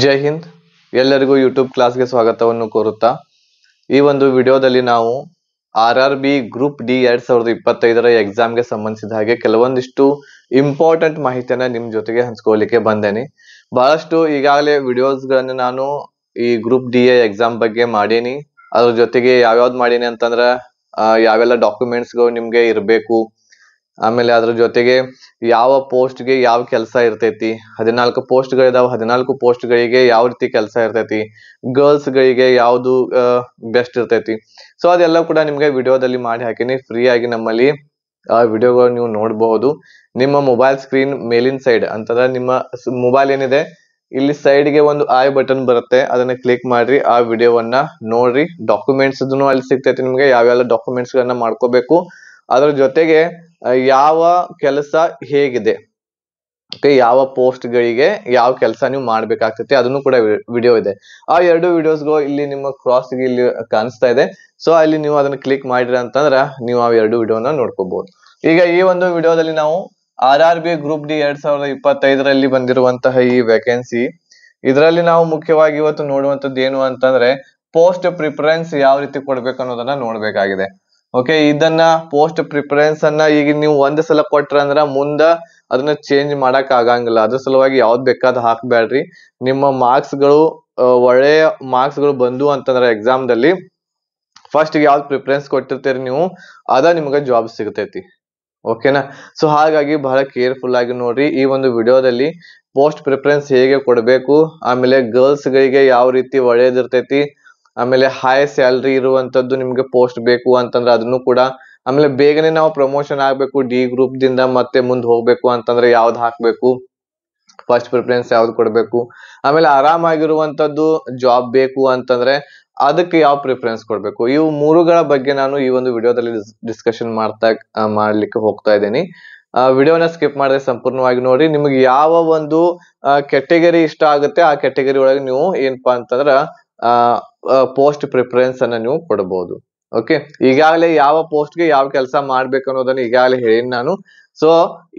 ಜೈ ಹಿಂದ್. ಎಲ್ಲರಿಗೂ ಯೂಟ್ಯೂಬ್ ಕ್ಲಾಸ್ಗೆ ಸ್ವಾಗತವನ್ನು ಕೋರುತ್ತಾ ಈ ಒಂದು ವಿಡಿಯೋದಲ್ಲಿ ನಾವು RRB ಗ್ರೂಪ್ ಡಿ 2025ರ ಎಕ್ಸಾಮ್ಗೆ ಸಂಬಂಧಿಸಿದ ಹಾಗೆ ಕೆಲವೊಂದಿಷ್ಟು ಇಂಪಾರ್ಟೆಂಟ್ ಮಾಹಿತಿಯನ್ನ ನಿಮ್ಮ ಜೊತೆಗೆ ಹಂಚ್ಕೊಳ್ಳಿಕ್ಕೆ ಬಂದೇನೆ. ಬಹಳಷ್ಟು ಈಗಾಗಲೇ ವಿಡಿಯೋಸ್ಗಳನ್ನು ನಾನು ಈ ಗ್ರೂಪ್ ಡಿ ಎಕ್ಸಾಮ್ ಬಗ್ಗೆ ಮಾಡೀನಿ. ಅದ್ರ ಜೊತೆಗೆ ಯಾವ್ಯಾವ್ದು ಮಾಡೀನಿ ಅಂತಂದ್ರೆ ಯಾವೆಲ್ಲ ಡಾಕ್ಯುಮೆಂಟ್ಸ್ಗಳು ನಿಮ್ಗೆ ಇರಬೇಕು, ಆಮೇಲೆ ಅದ್ರ ಜೊತೆಗೆ ಯಾವ ಪೋಸ್ಟ್ಗೆ ಯಾವ ಕೆಲಸ ಇರ್ತೈತಿ, 14 ಪೋಸ್ಟ್ಗಳಿದಾವೆ, 14 ಪೋಸ್ಟ್ಗಳಿಗೆ ಯಾವ ರೀತಿ ಕೆಲಸ ಇರ್ತೈತಿ, ಗರ್ಲ್ಸ್ಗಳಿಗೆ ಯಾವುದು ಬೆಸ್ಟ್ ಇರ್ತೈತಿ. ಸೊ ಅದೆಲ್ಲ ಕೂಡ ನಿಮ್ಗೆ ವಿಡಿಯೋದಲ್ಲಿ ಮಾಡಿ ಹಾಕಿನಿ. ಫ್ರೀ ಆಗಿ ನಮ್ಮಲ್ಲಿ ಆ ವಿಡಿಯೋಗಳು ನೀವು ನೋಡಬಹುದು. ನಿಮ್ಮ ಮೊಬೈಲ್ ಸ್ಕ್ರೀನ್ ಮೇಲಿನ ಸೈಡ್ ಅಂತಂದ್ರೆ ನಿಮ್ಮ ಮೊಬೈಲ್ ಏನಿದೆ ಇಲ್ಲಿ ಸೈಡ್ಗೆ ಒಂದು ಐ ಬಟನ್ ಬರುತ್ತೆ, ಅದನ್ನ ಕ್ಲಿಕ್ ಮಾಡ್ರಿ, ಆ ವಿಡಿಯೋವನ್ನ ನೋಡ್ರಿ. ಡಾಕ್ಯುಮೆಂಟ್ಸ್ ಅಲ್ಲಿ ಸಿಗ್ತೈತಿ ನಿಮ್ಗೆ ಯಾವೆಲ್ಲ ಡಾಕ್ಯುಮೆಂಟ್ಸ್ ಗಳನ್ನ ಮಾಡ್ಕೋಬೇಕು, ಅದ್ರ ಜೊತೆಗೆ ಯಾವ ಕೆಲಸ ಹೇಗಿದೆ, ಯಾವ ಪೋಸ್ಟ್ ಗಳಿಗೆ ಯಾವ ಕೆಲಸ ನೀವು ಮಾಡ್ಬೇಕಾಗ್ತೈತಿ ಅದನ್ನು ಕೂಡ ವಿಡಿಯೋ ಇದೆ. ಆ ಎರಡು ವಿಡಿಯೋಸ್ಗಳು ಇಲ್ಲಿ ನಿಮ್ಮ ಕ್ರಾಸ್ ಇಲ್ಲಿ ಕಾಣಿಸ್ತಾ ಇದೆ. ಸೊ ಅಲ್ಲಿ ನೀವು ಅದನ್ನ ಕ್ಲಿಕ್ ಮಾಡಿರಿ ಅಂತಂದ್ರ ನೀವು ಆ ಎರಡು ವಿಡಿಯೋನ ನೋಡ್ಕೋಬಹುದು. ಈಗ ಈ ಒಂದು ವಿಡಿಯೋದಲ್ಲಿ ನಾವು RRB ಗ್ರೂಪ್ ಡಿ 2025ರಲ್ಲಿ ಬಂದಿರುವಂತಹ ಈ ವೇಕೆನ್ಸಿ, ಇದರಲ್ಲಿ ನಾವು ಮುಖ್ಯವಾಗಿ ಇವತ್ತು ನೋಡುವಂತದ್ದು ಏನು ಅಂತಂದ್ರೆ ಪೋಸ್ಟ್ ಪ್ರಿಫರೆನ್ಸ್ ಯಾವ ರೀತಿ ಕೊಡ್ಬೇಕು ಅನ್ನೋದನ್ನ ನೋಡ್ಬೇಕಾಗಿದೆ. ಓಕೆ, ಇದನ್ನ ಪೋಸ್ಟ್ ಪ್ರಿಫರೆನ್ಸ್ ಅನ್ನ ಈಗ ನೀವು ಒಂದ್ ಸಲ ಕೊಟ್ರ ಅಂದ್ರ ಮುಂದ ಅದನ್ನ ಚೇಂಜ್ ಮಾಡಕ್ ಆಗಂಗಿಲ್ಲ. ಅದ್ರ ಸಲುವಾಗಿ ಯಾವ್ದು ಬೇಕಾದ ಹಾಕ್ಬೇಡ್ರಿ. ನಿಮ್ಮ ಮಾರ್ಕ್ಸ್ ಗಳು ಒಳ್ಳೆಯ ಮಾರ್ಕ್ಸ್ ಗಳು ಬಂದು ಅಂತಂದ್ರೆ ಎಕ್ಸಾಮ್ ದಲ್ಲಿ ಫಸ್ಟ್ ಯಾವ್ದು ಪ್ರಿಫರೆನ್ಸ್ ಕೊಟ್ಟಿರ್ತೀರಿ ನೀವು ಅದ ನಿಮ್ಗೆ ಜಾಬ್ ಸಿಗತೈತಿ. ಓಕೆನಾ? ಸೊ ಹಾಗಾಗಿ ಬಹಳ ಕೇರ್ಫುಲ್ ಆಗಿ ನೋಡ್ರಿ. ಈ ಒಂದು ವಿಡಿಯೋದಲ್ಲಿ ಪೋಸ್ಟ್ ಪ್ರಿಫರೆನ್ಸ್ ಹೇಗೆ ಕೊಡ್ಬೇಕು, ಆಮೇಲೆ ಗರ್ಲ್ಸ್ ಗಳಿಗೆ ಯಾವ ರೀತಿ ಒಳ್ಳೇದಿರ್ತೈತಿ, ಆಮೇಲೆ ಹೈ ಸ್ಯಾಲ್ರಿ ಇರುವಂತದ್ದು ನಿಮ್ಗೆ ಪೋಸ್ಟ್ ಬೇಕು ಅಂತಂದ್ರೆ ಅದನ್ನು ಕೂಡ, ಆಮೇಲೆ ಬೇಗನೆ ನಾವು ಪ್ರಮೋಷನ್ ಆಗ್ಬೇಕು ಡಿ ಗ್ರೂಪ್ ದಿಂದ ಮತ್ತೆ ಮುಂದೆ ಹೋಗ್ಬೇಕು ಅಂತಂದ್ರೆ ಯಾವ್ದು ಹಾಕ್ಬೇಕು, ಫಸ್ಟ್ ಪ್ರಿಫರೆನ್ಸ್ ಯಾವ್ದು ಕೊಡ್ಬೇಕು, ಆಮೇಲೆ ಆರಾಮಾಗಿರುವಂತದ್ದು ಜಾಬ್ ಬೇಕು ಅಂತಂದ್ರೆ ಅದಕ್ಕೆ ಯಾವ ಪ್ರಿಫರೆನ್ಸ್ ಕೊಡ್ಬೇಕು, ಇವು ಮೂರುಗಳ ಬಗ್ಗೆ ನಾನು ಈ ಒಂದು ವಿಡಿಯೋದಲ್ಲಿ ಡಿಸ್ಕಷನ್ ಮಾಡ್ಲಿಕ್ಕೆ ಹೋಗ್ತಾ ಇದ್ದೀನಿ. ವಿಡಿಯೋನ ಸ್ಕಿಪ್ ಮಾಡದೆ ಸಂಪೂರ್ಣವಾಗಿ ನೋಡಿ. ನಿಮಗೆ ಯಾವ ಒಂದು ಕೆಟಗರಿ ಇಷ್ಟ ಆಗುತ್ತೆ ಆ ಕೆಟಗರಿ ಒಳಗೆ ನೀವು ಏನಪ್ಪಾ ಅಂತಂದ್ರ ಪೋಸ್ಟ್ ಪ್ರಿಫರೆನ್ಸ್ ಅನ್ನ ನೀವು ಕೊಡಬಹುದು. ಓಕೆ, ಈಗಾಗಲೇ ಯಾವ ಪೋಸ್ಟ್ ಗೆ ಯಾವ ಕೆಲಸ ಮಾಡ್ಬೇಕು ಅನ್ನೋದನ್ನ ಈಗಾಗಲೇ ಹೇಳೀನಿ ನಾನು. ಸೊ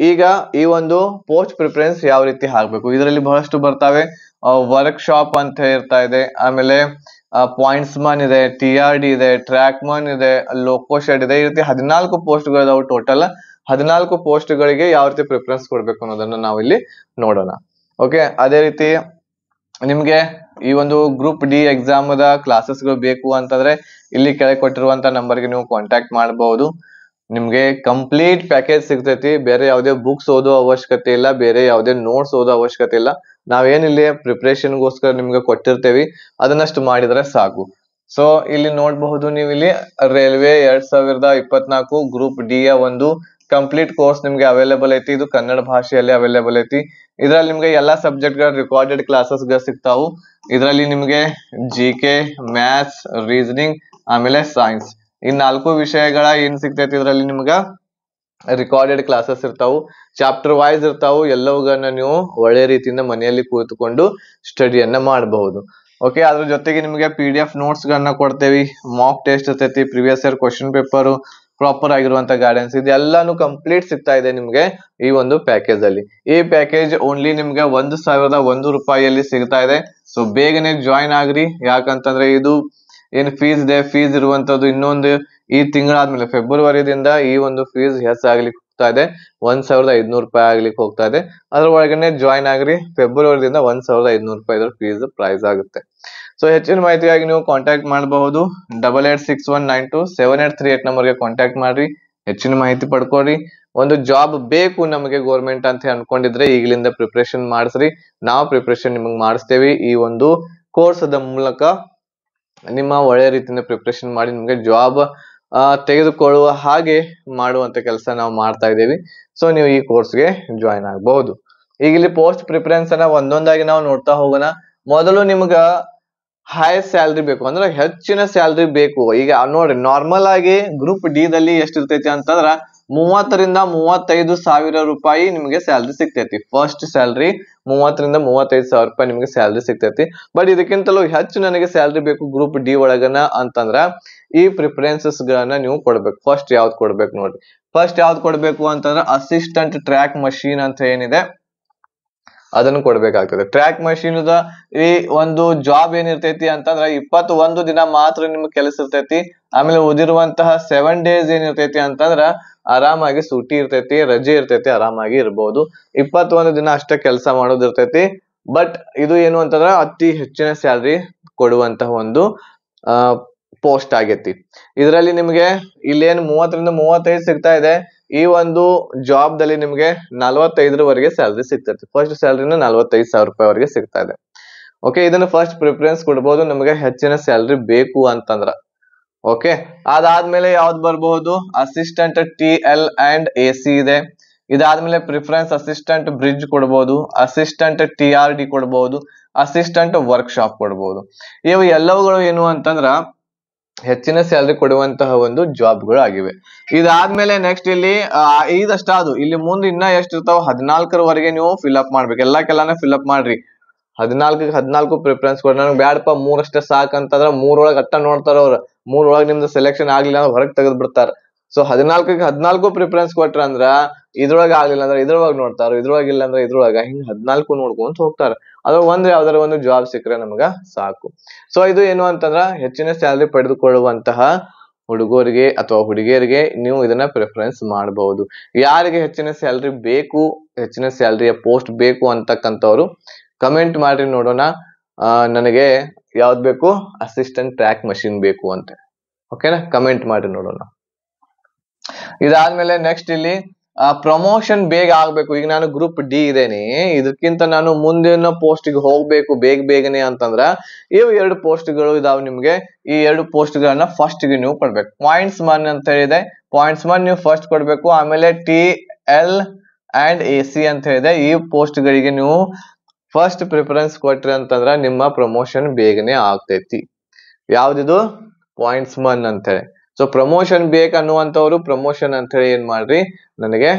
ಈಗ ಈ ಒಂದು ಪೋಸ್ಟ್ ಪ್ರಿಫರೆನ್ಸ್ ಯಾವ ರೀತಿ ಹಾಕ್ಬೇಕು, ಇದರಲ್ಲಿ ಬಹಳಷ್ಟು ಬರ್ತಾವೆ. ವರ್ಕ್ ಶಾಪ್ ಅಂತ ಇರ್ತಾ ಇದೆ, ಆಮೇಲೆ ಪಾಯಿಂಟ್ಸ್ ಮನ್ ಇದೆ, TRD ಇದೆ, ಟ್ರ್ಯಾಕ್ ಮನ್ ಇದೆ, ಲೋಕೋ ಶೆಡ್ ಇದೆ. ಈ ರೀತಿ 14 ಪೋಸ್ಟ್ ಗಳಿದಾವೆ. ಟೋಟಲ್ 14 ಪೋಸ್ಟ್ ಗಳಿಗೆ ಯಾವ ರೀತಿ ಪ್ರಿಫರೆನ್ಸ್ ಕೊಡ್ಬೇಕು ಅನ್ನೋದನ್ನ ನಾವು ಇಲ್ಲಿ ನೋಡೋಣ. ಓಕೆ, ಅದೇ ರೀತಿ ನಿಮ್ಗೆ ಈ ಒಂದು group D exam the classes ಗಳು ಬೇಕು ಅಂತಂದ್ರೆ ಇಲ್ಲಿ ಕೆಳಗೆ ಕೊಟ್ಟಿರುವಂತ ನಂಬರ್ಗೆ ನೀವು ಕಾಂಟ್ಯಾಕ್ಟ್ ಮಾಡಬಹುದು. ನಿಮ್ಗೆ ಕಂಪ್ಲೀಟ್ ಪ್ಯಾಕೇಜ್ ಸಿಗ್ತೈತಿ. ಬೇರೆ ಯಾವುದೇ ಬುಕ್ಸ್ ಓದೋ ಅವಶ್ಯಕತೆ ಇಲ್ಲ, ಬೇರೆ ಯಾವುದೇ ನೋಟ್ಸ್ ಓದೋ ಅವಶ್ಯಕತೆ ಇಲ್ಲ. ನಾವೇನಿಲ್ಲಿ ಪ್ರಿಪರೇಷನ್ಗೋಸ್ಕರ ನಿಮ್ಗೆ ಕೊಟ್ಟಿರ್ತೇವಿ ಅದನ್ನಷ್ಟು ಮಾಡಿದ್ರೆ ಸಾಕು. ಸೊ ಇಲ್ಲಿ ನೋಡಬಹುದು ನೀವು, ಇಲ್ಲಿ ರೈಲ್ವೆ 2024 ಗ್ರೂಪ್ ಡಿ ಯ ಒಂದು ಕಂಪ್ಲೀಟ್ ಕೋರ್ಸ್ ನಿಮ್ಗೆ ಅವೈಲೇಬಲ್ ಐತಿ. ಇದು ಕನ್ನಡ ಭಾಷೆಯಲ್ಲಿ ಅವೈಲೇಬಲ್ ಐತಿ. ಇದ್ರಲ್ಲಿ ನಿಮ್ಗೆ ಎಲ್ಲಾ ಸಬ್ಜೆಕ್ಟ್ ಗಳ ರೆಕಾರ್ಡೆಡ್ ಕ್ಲಾಸಸ್ ಗಳು ಸಿಗ್ತಾವು. ಇದರಲ್ಲಿ ನಿಮ್ಗೆ GK, ಮ್ಯಾಥ್ಸ್, ರೀಸನಿಂಗ್, ಆಮೇಲೆ ಸೈನ್ಸ್, ಈ 4 ವಿಷಯಗಳ ಏನ್ ಸಿಗ್ತೈತಿ ಇದ್ರಲ್ಲಿ ನಿಮ್ಗ ರಿಕಾರ್ಡೆಡ್ ಕ್ಲಾಸಸ್ ಇರ್ತಾವು. ಚಾಪ್ಟರ್ ವೈಸ್ ಇರ್ತಾವು. ಎಲ್ಲವುಗಳನ್ನ ನೀವು ಒಳ್ಳೆ ರೀತಿಯಿಂದ ಮನೆಯಲ್ಲಿ ಕೂತ್ಕೊಂಡು ಸ್ಟಡಿಯನ್ನ ಮಾಡಬಹುದು. ಓಕೆ, ಅದ್ರ ಜೊತೆಗೆ ನಿಮ್ಗೆ PDF ನೋಟ್ಸ್ ಗಳನ್ನ ಕೊಡ್ತೇವಿ. ಮಾಕ್ ಟೆಸ್ಟ್ ಇರ್ತೈತಿ, previous year question paper, proper ಆಗಿರುವಂತ ಗೈಡೆನ್ಸ್, ಇದೆಲ್ಲಾನು ಕಂಪ್ಲೀಟ್ ಸಿಗ್ತಾ ಇದೆ ನಿಮ್ಗೆ ಈ ಒಂದು ಪ್ಯಾಕೇಜ್ ಅಲ್ಲಿ. ಈ ಪ್ಯಾಕೇಜ್ ಓನ್ಲಿ ನಿಮ್ಗೆ 1001 ರೂಪಾಯಿಯಲ್ಲಿ ಸಿಗ್ತಾ ಇದೆ. ಸೊ ಬೇಗನೆ ಜಾಯಿನ್ ಆಗ್ರಿ. ಯಾಕಂತಂದ್ರೆ ಇದು ಏನ್ ಫೀಸ್ ಇದೆ, ಫೀಸ್ ಇರುವಂತದ್ದು ಇನ್ನೊಂದು ಈ ತಿಂಗಳಾದ್ಮೇಲೆ ಫೆಬ್ರವರಿದಿಂದ ಈ ಒಂದು ಫೀಸ್ ಹೆಚ್ಚಾಗ್ಲಿಕ್ಕೆ ಹೋಗ್ತಾ ಇದೆ. 1500 ರೂಪಾಯಿ ಆಗ್ಲಿಕ್ಕೆ ಹೋಗ್ತಾ ಇದೆ. ಅದ್ರ ಒಳಗನೆ ಜಾಯಿನ್ ಆಗ್ರಿ. ಫೆಬ್ರವರಿದಿಂದ 1500 ರೂಪಾಯಿ ಇದ್ರ ಫೀಸ್ ಪ್ರೈಸ್ ಆಗುತ್ತೆ. ಸೊ ಹೆಚ್ಚಿನ ಮಾಹಿತಿಗಾಗಿ ನೀವು ಕಾಂಟ್ಯಾಕ್ಟ್ ಮಾಡಬಹುದು. 8861927838 ನಂಬರ್ಗೆ ಕಾಂಟ್ಯಾಕ್ಟ್ ಮಾಡ್ರಿ. ಹೆಚ್ಚಿನ ಮಾಹಿತಿ ಪಡ್ಕೊಳ್ರಿ. ಒಂದು ಜಾಬ್ ಬೇಕು ನಮಗೆ ಗೌರ್ಮೆಂಟ್ ಅಂತ ಅನ್ಕೊಂಡಿದ್ರೆ ಈಗಲಿಂದ ಪ್ರಿಪರೇಷನ್ ಮಾಡಿಸ್ರಿ. ನಾವು ಪ್ರಿಪರೇಷನ್ ನಿಮಗೆ ಮಾಡಿಸ್ತೇವೆ. ಈ ಒಂದು ಕೋರ್ಸ್ ದ ಮೂಲಕ ನಿಮ್ಮ ಒಳ್ಳೆ ರೀತಿಯಿಂದ ಪ್ರಿಪರೇಷನ್ ಮಾಡಿ ನಿಮ್ಗೆ ಜಾಬ್ ತೆಗೆದುಕೊಳ್ಳುವ ಹಾಗೆ ಮಾಡುವಂತ ಕೆಲಸ ನಾವು ಮಾಡ್ತಾ ಇದ್ದೀವಿ. ಸೊ ನೀವು ಈ ಕೋರ್ಸ್ಗೆ ಜಾಯಿನ್ ಆಗಬಹುದು. ಈಗ ಇಲ್ಲಿ ಪೋಸ್ಟ್ ಪ್ರಿಫರೆನ್ಸ್ ಅನ್ನ ಒಂದೊಂದಾಗಿ ನಾವು ನೋಡ್ತಾ ಹೋಗೋಣ. ಮೊದಲು ನಿಮ್ಗ ಹೈ ಸ್ಯಾಲ್ರಿ ಬೇಕು ಅಂದ್ರೆ ಹೆಚ್ಚಿನ ಸ್ಯಾಲ್ರಿ ಬೇಕು. ಈಗ ನೋಡ್ರಿ, ನಾರ್ಮಲ್ ಆಗಿ ಗ್ರೂಪ್ ಡಿ ದಲ್ಲಿ ಎಷ್ಟಿರ್ತೈತಿ ಅಂತಂದ್ರ 30ರಿಂದ 35 ಸಾವಿರ ರೂಪಾಯಿ ನಿಮ್ಗೆ ಸ್ಯಾಲ್ರಿ ಸಿಗ್ತೈತಿ. ಫಸ್ಟ್ ಸ್ಯಾಲ್ರಿ 30ರಿಂದ 35 ಸಾವಿರ ರೂಪಾಯಿ ನಿಮ್ಗೆ ಸ್ಯಾಲ್ರಿ ಸಿಗ್ತೈತಿ. ಬಟ್ ಇದಕ್ಕಿಂತಲೂ ಹೆಚ್ಚು ನನಗೆ ಸ್ಯಾಲ್ರಿ ಬೇಕು ಗ್ರೂಪ್ ಡಿ ಒಳಗನ ಅಂತಂದ್ರ ಈ ಪ್ರಿಫರೆನ್ಸಸ್ ಗಳನ್ನ ನೀವು ಕೊಡ್ಬೇಕು. ಫಸ್ಟ್ ಯಾವ್ದು ಕೊಡ್ಬೇಕು ನೋಡ್ರಿ. ಫಸ್ಟ್ ಯಾವ್ದು ಕೊಡ್ಬೇಕು ಅಂತಂದ್ರ ಅಸಿಸ್ಟೆಂಟ್ ಟ್ರ್ಯಾಕ್ ಮಷೀನ್ ಅಂತ ಏನಿದೆ ಅದನ್ನು ಕೊಡ್ಬೇಕಾಗ್ತದೆ. ಟ್ರ್ಯಾಕ್ ಮಷೀನ್ ಈ ಒಂದು ಜಾಬ್ ಏನಿರ್ತೈತಿ ಅಂತಂದ್ರ 21 ದಿನ ಮಾತ್ರ ನಿಮ್ಗೆ ಕೆಲಸ ಇರ್ತೈತಿ. ಆಮೇಲೆ ಉಳಿದಿರುವಂತಹ 7 days ಏನಿರ್ತೈತಿ ಅಂತಂದ್ರ ಆರಾಮಾಗಿ ಸೂಟಿ ಇರ್ತೈತಿ, ರಜೆ ಇರ್ತೈತಿ, ಆರಾಮಾಗಿ ಇರ್ಬೋದು. 21 ದಿನ ಅಷ್ಟೇ ಕೆಲಸ ಮಾಡೋದಿರ್ತೈತಿ. ಬಟ್ ಇದು ಏನು ಅಂತಂದ್ರ ಅತಿ ಹೆಚ್ಚಿನ ಸ್ಯಾಲ್ರಿ ಕೊಡುವಂತಹ ಒಂದು ಪೋಸ್ಟ್ ಆಗೈತಿ. ಇದರಲ್ಲಿ ನಿಮ್ಗೆ ಇಲ್ಲೇನು 30 ರಿಂದ 35 ಸಿಗ್ತಾ ಇದೆ. ಈ ಒಂದು ಜಾಬ್ ದಲ್ಲಿ ನಿಮ್ಗೆ 45ರವರೆಗೆ ಸ್ಯಾಲ್ರಿ ಸಿಗ್ತೈತಿ. ಫಸ್ಟ್ ಸ್ಯಾಲ್ರಿನ 45,000 ರೂಪಾಯಿವರೆಗೆ ಸಿಗ್ತಾ ಇದೆ. ಓಕೆ, ಇದನ್ನ ಫಸ್ಟ್ ಪ್ರಿಫರೆನ್ಸ್ ಕೊಡ್ಬೋದು ನಮಗೆ ಹೆಚ್ಚಿನ ಸ್ಯಾಲ್ರಿ ಬೇಕು ಅಂತಂದ್ರ. ಓಕೆ, ಅದಾದ್ಮೇಲೆ ಯಾವ್ದು ಬರ್ಬಹುದು? ಅಸಿಸ್ಟೆಂಟ್ TL ಅಂಡ್ AC ಇದೆ. ಇದಾದ್ಮೇಲೆ ಪ್ರಿಫರೆನ್ಸ್ ಅಸಿಸ್ಟೆಂಟ್ ಬ್ರಿಡ್ಜ್ ಕೊಡ್ಬೋದು, ಅಸಿಸ್ಟೆಂಟ್ TRD ಕೊಡ್ಬೋದು, ಅಸಿಸ್ಟೆಂಟ್ ವರ್ಕ್ಶಾಪ್ ಕೊಡ್ಬೋದು. ಇವು ಎಲ್ಲವುಗಳು ಏನು ಅಂತಂದ್ರ ಹೆಚ್ಚಿನ ಸ್ಯಾಲ್ರಿ ಕೊಡುವಂತಹ ಒಂದು ಜಾಬ್ಗಳು ಆಗಿವೆ. ಇದಾದ್ಮೇಲೆ ನೆಕ್ಸ್ಟ್ ಇಲ್ಲಿ ಇದಷ್ಟಾದು. ಇಲ್ಲಿ ಮುಂದೆ ಇನ್ನ ಎಷ್ಟು ಇರ್ತಾವ? 14ರವರೆಗೆ ನೀವು ಫಿಲ್ಅಪ್ ಮಾಡ್ಬೇಕು. ಎಲ್ಲಾಕೆಲ್ಲಾನ ಫಿಲ್ಅಪ್ ಮಾಡ್ರಿ. 14 ಪ್ರಿಫರೆನ್ಸ್ ಕೊಡ್ರಿ. ನನಗೆ ಬ್ಯಾಡಪ್ಪ 3 ಅಷ್ಟೇ ಸಾಕಂತಂದ್ರ 3 ಅಟ್ಟ ನೋಡ್ತಾರ ಅವ್ರ. 3 ನಿಮ್ದು ಸೆಲೆಕ್ಷನ್ ಆಗ್ಲಿಲ್ಲ ಅಂದ್ರೆ ಹೊರಗೆ ತೆಗೆದ್ ಬಿಡ್ತಾರ. ಸೊ 14 ಪ್ರಿಫರೆನ್ಸ್ ಕೊಟ್ರ ಅಂದ್ರ ಇದ್ರೊಳಗ ಆಗ್ಲಿಲ್ಲ ಅಂದ್ರೆ ಇದ್ರೊಳಗ ನೋಡ್ತಾರ, ಇದ್ರೊಳಗ ಇಲ್ಲ ಅಂದ್ರೆ ಇದ್ರೊಳಗ, ಹಿಂಗ್ 14 ನೋಡ್ಕೊಂತ ಹೋಗ್ತಾರ. ಅದ್ರ ಯಾವ್ದಾರ ಒಂದು ಜಾಬ್ ಸಿಕ್ಕರೆ ನಮಗ ಸಾಕು. ಸೊ ಇದು ಏನು ಅಂತಂದ್ರ ಹೆಚ್ಚಿನ ಸ್ಯಾಲ್ರಿ ಪಡೆದುಕೊಳ್ಳುವಂತಹ ಹುಡುಗರಿಗೆ ಅಥವಾ ಹುಡುಗಿಯರಿಗೆ ನೀವು ಇದನ್ನ ಪ್ರಿಫರೆನ್ಸ್ ಮಾಡಬಹುದು. ಯಾರಿಗೆ ಹೆಚ್ಚಿನ ಸ್ಯಾಲ್ರಿ ಬೇಕು, ಹೆಚ್ಚಿನ ಸ್ಯಾಲ್ರಿಯ ಪೋಸ್ಟ್ ಬೇಕು ಅಂತಕ್ಕಂಥವ್ರು ಕಮೆಂಟ್ ಮಾಡ್ರಿ ನೋಡೋಣ. ನನಗೆ ಯಾವ್ದು ಬೇಕು? ಅಸಿಸ್ಟೆಂಟ್ ಟ್ರ್ಯಾಕ್ ಮಷಿನ್ ಬೇಕು ಅಂತ. ಓಕೆನಾ? ಕಮೆಂಟ್ ಮಾಡ್ರಿ ನೋಡೋಣ. ಇದಾದ್ಮೇಲೆ ನೆಕ್ಸ್ಟ್ ಇಲ್ಲಿ ಪ್ರಮೋಷನ್ ಬೇಗ ಆಗ್ಬೇಕು. ಈಗ ನಾನು ಗ್ರೂಪ್ ಡಿ ಇದೇನಿ, ಇದಕ್ಕಿಂತ ನಾನು ಮುಂದಿನ ಪೋಸ್ಟ್ಗೆ ಹೋಗ್ಬೇಕು ಬೇಗನೆ ಅಂತಂದ್ರ ಇವು 2 ಪೋಸ್ಟ್ಗಳು ಇದಾವೆ ನಿಮ್ಗೆ. ಈ 2 ಪೋಸ್ಟ್ಗಳನ್ನ ಫಸ್ಟ್ ಗೆ ನೀವು ಕೊಡ್ಬೇಕು. ಪಾಯಿಂಟ್ಸ್ ಮನ್ ಅಂತ ಹೇಳಿದೆ, ಪಾಯಿಂಟ್ಸ್ ಮನ್ ನೀವು ಫಸ್ಟ್ ಕೊಡ್ಬೇಕು. ಆಮೇಲೆ TL ಅಂಡ್ AC ಅಂತ ಹೇಳಿದೆ. ಈ ಪೋಸ್ಟ್ ಗಳಿಗೆ ನೀವು ಫಸ್ಟ್ ಪ್ರಿಫರೆನ್ಸ್ ಕೊಟ್ರಿ ಅಂತಂದ್ರ ನಿಮ್ಮ ಪ್ರಮೋಷನ್ ಬೇಗನೆ ಆಗ್ತೈತಿ. ಯಾವ್ದಿದು? ಪಾಯಿಂಟ್ಸ್ ಮನ್ ಅಂತ ಹೇಳಿ. ಸೊ ಪ್ರಮೋಷನ್ ಬೇಕನ್ನುವಂತವ್ರು ಪ್ರಮೋಷನ್ ಅಂತ ಹೇಳಿ ಏನ್ ಮಾಡ್ರಿ, ನನಗೆ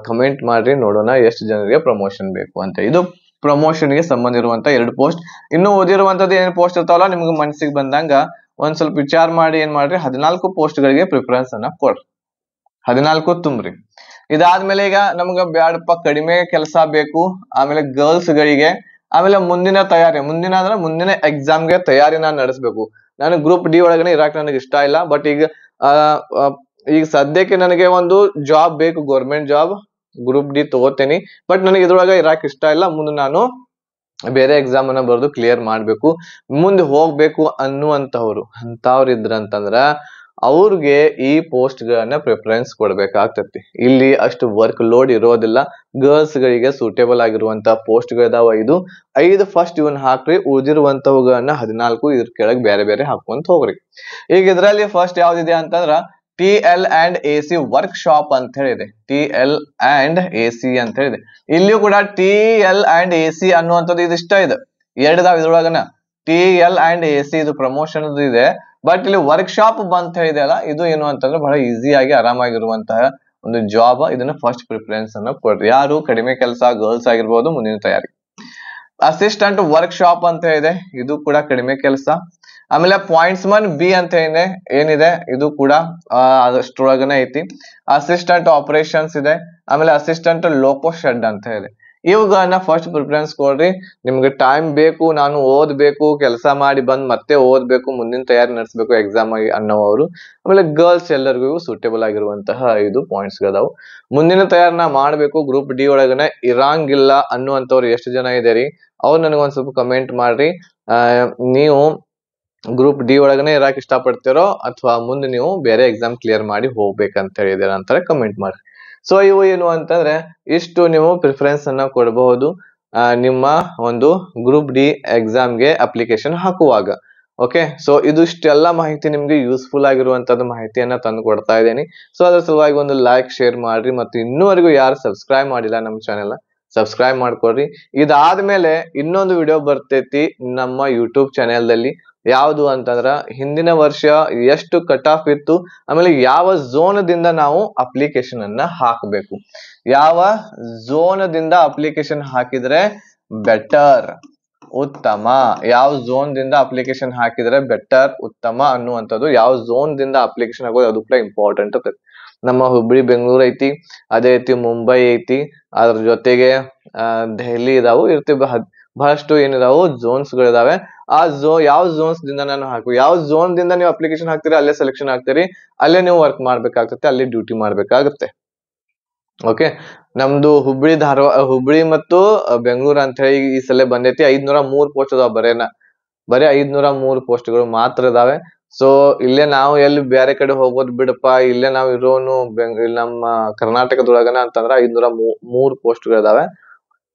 ಕಮೆಂಟ್ ಮಾಡ್ರಿ ನೋಡೋಣ ಎಷ್ಟು ಜನರಿಗೆ ಪ್ರಮೋಷನ್ ಬೇಕು ಅಂತ. ಇದು ಪ್ರಮೋಷನ್ ಗೆ ಸಂಬಂಧ ಇರುವಂತ 2 ಪೋಸ್ಟ್. ಇನ್ನು ಓದಿರುವಂತದ್ದು ಏನ್ ಪೋಸ್ಟ್ ಇರ್ತಾವಲ್ಲ ನಿಮ್ಗೆ ಮನಸ್ಸಿಗೆ ಬಂದಂಗ ಒಂದ್ ಸ್ವಲ್ಪ ವಿಚಾರ ಮಾಡಿ ಏನ್ ಮಾಡ್ರಿ, 14 ಪೋಸ್ಟ್ ಗಳಿಗೆ ಪ್ರಿಫರೆನ್ಸ್ ಅನ್ನ ಕೊಡ್ರಿ. 14 ತುಂಬ್ರಿ. ಇದಾದ್ಮೇಲೆ ಈಗ ನಮ್ಗ ಬ್ಯಾಡಪ್ಪ ಕಡಿಮೆ ಕೆಲಸ ಬೇಕು, ಆಮೇಲೆ ಗರ್ಲ್ಸ್ ಗಳಿಗೆ, ಆಮೇಲೆ ಮುಂದಿನ ಎಕ್ಸಾಮ್ಗೆ ತಯಾರಿ ನಾನು ನಡೆಸಬೇಕು. ನಾನು ಗ್ರೂಪ್ ಡಿ ಒಳಗನೆ ಇರಾಕ್ ನನಗೆ ಇಷ್ಟ ಇಲ್ಲ. ಬಟ್ ಈಗ ಸದ್ಯಕ್ಕೆ ನನಗೆ ಒಂದು ಜಾಬ್ ಬೇಕು, ಗೌರ್ಮೆಂಟ್ ಜಾಬ್. ಗ್ರೂಪ್ ಡಿ ತಗೋತೇನಿ, ಬಟ್ ನನಗೆ ಇದ್ರೊಳಗ ಇರಾಕ್ ಇಷ್ಟ ಇಲ್ಲ. ಮುಂದೆ ನಾನು ಬೇರೆ ಎಕ್ಸಾಮ್ ಅನ್ನ ಬರೆದು ಕ್ಲಿಯರ್ ಮಾಡ್ಬೇಕು, ಮುಂದೆ ಹೋಗ್ಬೇಕು ಅನ್ನುವಂತವ್ರು ಇದ್ರಂತಂದ್ರ ಅವ್ರಿಗೆ ಈ ಪೋಸ್ಟ್ ಗಳನ್ನ ಪ್ರಿಫರೆನ್ಸ್ ಕೊಡ್ಬೇಕಾಗ್ತತಿ. ಇಲ್ಲಿ ಅಷ್ಟು ವರ್ಕ್ ಲೋಡ್ ಇರೋದಿಲ್ಲ. ಗರ್ಲ್ಸ್ ಗಳಿಗೆ ಸೂಟೇಬಲ್ ಆಗಿರುವಂತಹ ಪೋಸ್ಟ್ ಗಳಿದಾವ. 5 ಫಸ್ಟ್ ಇವನ್ ಹಾಕ್ರಿ, ಉಳಿದಿರುವಂತವುಗಳನ್ನ 14 ಇದ್ರ ಕೆಳಗೆ ಬೇರೆ ಹಾಕೊಂತ ಹೋಗ್ರಿ. ಈಗ ಇದ್ರಲ್ಲಿ ಫಸ್ಟ್ ಯಾವ್ದಿದೆ ಅಂತಂದ್ರ TL ಅಂಡ್ AC ವರ್ಕ್ಶಾಪ್ ಅಂತ ಹೇಳಿದೆ. TL ಅಂಡ್ AC ಅಂತ ಹೇಳಿದೆ. ಇಲ್ಲಿಯೂ ಕೂಡ TL ಅಂಡ್ AC ಅನ್ನುವಂಥದ್ದು ಇದಿಷ್ಟ ಇದೆ. 2 ಇದಾವ ಇದ್ರೊಳಗನ. TL ಅಂಡ್ AC ಇದು ಪ್ರಮೋಷನ್ ಇದೆ. ಬಟ್ ಇಲ್ಲಿ ವರ್ಕ್ಶಾಪ್ ಬಂತ ಹೇಳಿದೆ ಅಲ್ಲ, ಇದು ಏನು ಅಂತಂದ್ರೆ ಬಹಳ ಈಸಿಯಾಗಿ ಆರಾಮಾಗಿರುವಂತಹ ಒಂದು ಜಾಬ್. ಇದನ್ನ ಫಸ್ಟ್ ಪ್ರಿಫರೆನ್ಸ್ ಅನ್ನ ಕೊಡ್ರಿ. ಯಾರು ಕಡಿಮೆ ಕೆಲಸ, ಗರ್ಲ್ಸ್ ಆಗಿರ್ಬೋದು, ಮುಂದಿನ ತಯಾರಿ. ಅಸಿಸ್ಟೆಂಟ್ ವರ್ಕ್ಶಾಪ್ ಅಂತ ಇದೆ, ಇದು ಕೂಡ ಕಡಿಮೆ ಕೆಲಸ. ಆಮೇಲೆ ಪಾಯಿಂಟ್ಸ್ ಮನ್ ಬಿ ಅಂತ ಏನಿದೆ, ಇದು ಕೂಡ ಅಷ್ಟರೊಳಗನೆ ಐತಿ. ಅಸಿಸ್ಟೆಂಟ್ ಆಪರೇಷನ್ಸ್ ಇದೆ. ಆಮೇಲೆ ಅಸಿಸ್ಟೆಂಟ್ ಲೋಕೋ ಶೆಡ್ ಅಂತ ಇದೆ. ಇವುಗಳನ್ನ ಫಸ್ಟ್ ಪ್ರಿಫರೆನ್ಸ್ ಕೊಡ್ರಿ. ನಿಮ್ಗೆ ಟೈಮ್ ಬೇಕು, ನಾನು ಓದ್ಬೇಕು, ಕೆಲಸ ಮಾಡಿ ಬಂದ್ ಮತ್ತೆ ಓದ್ಬೇಕು, ಮುಂದಿನ ತಯಾರಿ ನಡೆಸಬೇಕು ಎಕ್ಸಾಮ್ ಆಗಿ ಅನ್ನೋರು. ಆಮೇಲೆ ಗರ್ಲ್ಸ್ ಎಲ್ಲರಿಗೂ ಸೂಟೇಬಲ್ ಆಗಿರುವಂತಹ 5 ಪಾಯಿಂಟ್ಸ್ ಗಳದಾವು. ಮುಂದಿನ ತಯಾರನ್ನ ಮಾಡ್ಬೇಕು, ಗ್ರೂಪ್ ಡಿ ಒಳಗನೆ ಇರಂಗಿಲ್ಲ ಅನ್ನುವಂಥವ್ರು ಎಷ್ಟು ಜನ ಇದೇರಿ ಅವ್ರು ನನಗೊಂದ್ ಸ್ವಲ್ಪ ಕಮೆಂಟ್ ಮಾಡ್ರಿ. ನೀವು ಗ್ರೂಪ್ ಡಿ ಒಳಗನೆ ಇರಾಕ್ ಇಷ್ಟಪಡ್ತಿರೋ ಅಥವಾ ಮುಂದೆ ನೀವು ಬೇರೆ ಎಕ್ಸಾಮ್ ಕ್ಲಿಯರ್ ಮಾಡಿ ಹೋಗ್ಬೇಕಂತ ಹೇಳಿದಿರ ಅಂತಾರೆ ಕಮೆಂಟ್ ಮಾಡ್ರಿ. ಸೊ ಇವು ಏನು ಅಂತಂದ್ರೆ ಇಷ್ಟು ನೀವು ಪ್ರಿಫರೆನ್ಸ್ ಅನ್ನ ಕೊಡಬಹುದು ನಿಮ್ಮ ಒಂದು ಗ್ರೂಪ್ ಡಿ ಎಕ್ಸಾಮ್ಗೆ ಅಪ್ಲಿಕೇಶನ್ ಹಾಕುವಾಗ. ಓಕೆ, ಸೊ ಇಷ್ಟೆಲ್ಲ ಮಾಹಿತಿ ನಿಮ್ಗೆ ಯೂಸ್ಫುಲ್ ಆಗಿರುವಂತದ್ದು ಮಾಹಿತಿಯನ್ನ ತಂದು ಕೊಡ್ತಾ ಇದ್ದೀನಿ. ಸೊ ಅದ್ರ ಸಲುವಾಗಿ ಒಂದು ಲೈಕ್, ಶೇರ್ ಮಾಡ್ರಿ. ಮತ್ತು ಇನ್ನೂವರೆಗೂ ಯಾರು ಸಬ್ಸ್ಕ್ರೈಬ್ ಮಾಡಿಲ್ಲ ನಮ್ಮ ಚಾನೆಲ್ ಸಬ್ಸ್ಕ್ರೈಬ್ ಮಾಡ್ಕೊಡ್ರಿ. ಇದಾದ್ಮೇಲೆ ಇನ್ನೊಂದು ವಿಡಿಯೋ ಬರ್ತೈತಿ ನಮ್ಮ ಯೂಟ್ಯೂಬ್ ಚಾನೆಲ್ದಲ್ಲಿ. ಯಾವುದು ಅಂತಂದ್ರ ಹಿಂದಿನ ವರ್ಷ ಎಷ್ಟು ಕಟ್ ಆಫ್ ಇತ್ತು, ಆಮೇಲೆ ಯಾವ ಝೋನದಿಂದ ನಾವು ಅಪ್ಲಿಕೇಶನ್ ಅನ್ನ ಹಾಕಬೇಕು, ಯಾವ ಝೋನದಿಂದ ಅಪ್ಲಿಕೇಶನ್ ಹಾಕಿದ್ರೆ ಬೆಟರ್, ಉತ್ತಮ, ಯಾವ ಝೋನ್ ದಿಂದ ಅಪ್ಲಿಕೇಶನ್ ಹಾಕಿದ್ರೆ ಬೆಟರ್, ಉತ್ತಮ ಅನ್ನುವಂಥದ್ದು. ಯಾವ ಝೋನ್ ದಿಂದ ಅಪ್ಲಿಕೇಶನ್ ಹಾಕೋದು ಅದು ಕೂಡ ಇಂಪಾರ್ಟೆಂಟ್. ನಮ್ಮ ಹುಬ್ಳಿ ಬೆಂಗಳೂರು ಐತಿ, ಅದೇ ರೀತಿ ಮುಂಬೈ ಐತಿ, ಅದ್ರ ಜೊತೆಗೆ ದೆಹಲಿ ಇದಾವು ಇರ್ತಿ ಬಹಳಷ್ಟು ಏನಿದಾವು ಝೋನ್ಸ್ಗಳು ಇದಾವೆ. ಆ ಯಾವ ಝೋನ್ಸ್ ದಿಂದ ನಾನು ಯಾವ ಝೋನ್ ದಿಂದ ನೀವು ಅಪ್ಲಿಕೇಶನ್ ಹಾಕ್ತೀರಿ ಅಲ್ಲೇ ಸೆಲೆಕ್ಷನ್ ಆಗ್ತೀರಿ, ಅಲ್ಲೇ ನೀವು ವರ್ಕ್ ಮಾಡ್ಬೇಕಾಗುತ್ತೆ, ಅಲ್ಲಿ ಡ್ಯೂಟಿ ಮಾಡ್ಬೇಕಾಗುತ್ತೆ. ಓಕೆ, ನಮ್ದು ಹುಬ್ಳಿ ಮತ್ತು ಬೆಂಗಳೂರು ಅಂತ ಹೇಳಿ ಈ ಸಲ ಬಂದೈತಿ. 503 ಪೋಸ್ಟ್ ಅದಾವ, ಬರೀ 503 ಪೋಸ್ಟ್ಗಳು ಮಾತ್ರ ಇದಾವೆ. ಸೊ ಇಲ್ಲೇ ನಾವು ಎಲ್ಲಿ ಬೇರೆ ಕಡೆ ಹೋಗೋದು ಬಿಡಪ್ಪ, ಇಲ್ಲೇ ನಾವು ಇರೋನು ನಮ್ಮ ಕರ್ನಾಟಕದೊಳಗನ ಅಂತಂದ್ರ 503 ಪೋಸ್ಟ್ಗಳು ಇದಾವೆ.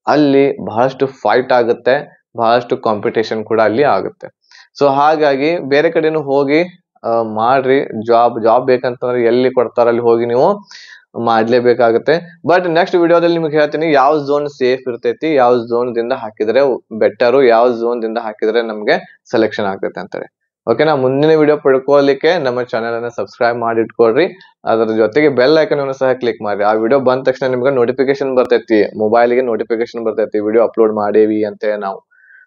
ಅಲ್ಲಿ ಬಹಳಷ್ಟು ಫೈಟ್ ಆಗುತ್ತೆ, ಬಹಳಷ್ಟು ಕಾಂಪಿಟೇಷನ್ ಕೂಡ ಅಲ್ಲಿ ಆಗುತ್ತೆ. ಸೊ ಹಾಗಾಗಿ ಬೇರೆ ಕಡೆನೂ ಹೋಗಿ ಮಾಡ್ರಿ. ಜಾಬ್ ಬೇಕಂತಂದ್ರೆ ಎಲ್ಲಿ ಕೊಡ್ತಾರ ಅಲ್ಲಿ ಹೋಗಿ ನೀವು ಮಾಡ್ಲೇಬೇಕಾಗುತ್ತೆ. ಬಟ್ ನೆಕ್ಸ್ಟ್ ವಿಡಿಯೋದಲ್ಲಿ ನಿಮ್ಗೆ ಹೇಳ್ತೀನಿ ಯಾವ ಝೋನ್ ಸೇಫ್ ಇರ್ತೈತಿ, ಯಾವ ಝೋನ್ ದಿಂದ ಹಾಕಿದ್ರೆ ಬೆಟರು, ಯಾವ ಝೋನ್ ದಿಂದ ಹಾಕಿದ್ರೆ ನಮ್ಗೆ ಸೆಲೆಕ್ಷನ್ ಆಗ್ತೈತೆ ಅಂತಾರೆ. ಓಕೆನಾ, ಮುಂದಿನ ವಿಡಿಯೋ ಪಡ್ಕೊಳ್ಳಿಕ್ಕೆ ನಮ್ಮ ಚಾನೆಲ್ ಅನ್ನ ಸಬ್ಸ್ಕ್ರೈಬ್ ಮಾಡಿ ಇಟ್ಕೊಳ್ರಿ. ಅದ್ರ ಜೊತೆಗೆ ಬೆಲ್ ಐಕನ್ ಅನ್ನು ಸಹ ಕ್ಲಿಕ್ ಮಾಡಿ. ಆ ವಿಡಿಯೋ ಬಂದ ತಕ್ಷಣ ನಿಮ್ಗೆ ನೋಟಿಫಿಕೇಶನ್ ಬರ್ತೈತಿ, ಮೊಬೈಲ್ಗೆ ನೋಟಿಫಿಕೇಶನ್ ಬರ್ತೈತಿ ವಿಡಿಯೋ ಅಪ್ಲೋಡ್ ಮಾಡೇವಿ ಅಂತ ನಾವು.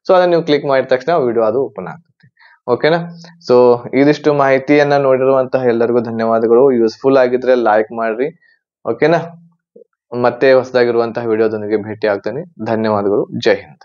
ಸೊ ಅದನ್ನ ನೀವು ಕ್ಲಿಕ್ ಮಾಡಿದ ತಕ್ಷಣ ವಿಡಿಯೋ ಅದು ಓಪನ್ ಆಗ್ತೈತಿ. ಓಕೆನಾ, ಸೊ ಇದಿಷ್ಟು ಮಾಹಿತಿಯನ್ನ ನೋಡಿರುವಂತಹ ಎಲ್ಲರಿಗೂ ಧನ್ಯವಾದಗಳು. ಯೂಸ್ಫುಲ್ ಆಗಿದ್ರೆ ಲೈಕ್ ಮಾಡ್ರಿ. ಓಕೆನಾ, ಮತ್ತೆ ಹೊಸದಾಗಿರುವಂತಹ ವಿಡಿಯೋದೊಂದಿಗೆ ಭೇಟಿ ಆಗ್ತೇನೆ. ಧನ್ಯವಾದಗಳು. ಜೈ ಹಿಂದ್.